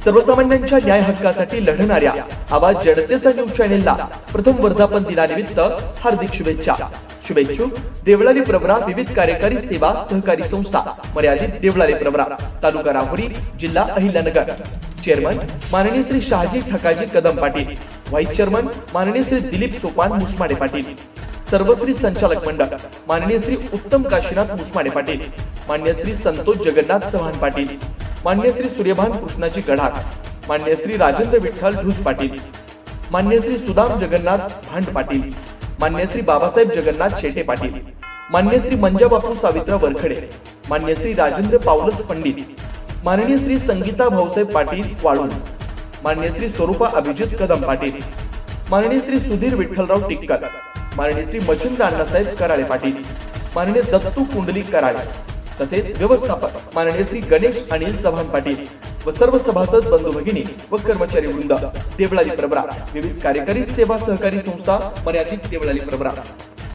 सर्वसामान्यांच्या न्याय हक्कासाठी लढणाऱ्या आवाज जनतेचा न्यूज चॅनेलला प्रथम वर्धापन दिनानिमित्त हार्दिक शुभेच्छा। शुभेच्छुक देवळाली प्रवरा विविध कार्यकारी सेवा सहकारी संस्था मर्यादित देवळाली प्रवरा, तालुका राहुरी, जिल्हा अहिल्यानगर। चेअरमन माननीय श्री शहाजी ठकाजी कदम पाटील, व्हाईस चेअरमन माननीय श्री दिलीप सोपान मुसमाडे पाटील, सर्वश्री संचालक मंडळ माननीय श्री उत्तम काशीनाथ मुसमाडे पाटील, मान्य श्री संतोष जगन्नाथ चव्हाण पाटील, मान्य श्री सूर्यभान कृष्णाजी गढाक, मान्य श्री राजेंद्र विठ्ठल ढूस पाटील, मान्य श्री सुदाम जगन्नाथ भांड पाटील, मान्य श्री बाबासाहेब जगन्नाथ शेटे पाटील, मान्य श्री मंजा बापू सावित्र वरखडे, मान्य श्री राजेंद्र पावलस पंडित, माननीय श्री संगीता भाऊसाहेब पाटील वाळुंज, मान्य श्री स्वरूपा अभिजित कदम पाटील, माननीय श्री सुधीर विठ्ठलराव टिक्कर, माननीय श्री मच्छिंद्र अण्णासाहेब कराळे पाटील, माननीय दत्तू कुंडली कराळे, तसेच व्यवस्थापक माननीय श्री गणेश अनिल चव्हाण पाटील व सर्व सभासद बंधू भगिनी व कर्मचारी वृंद, देवळाली प्रवरा विविध कार्यकारी सेवा सहकारी संस्था मर्यादित देवळाली प्रवरा।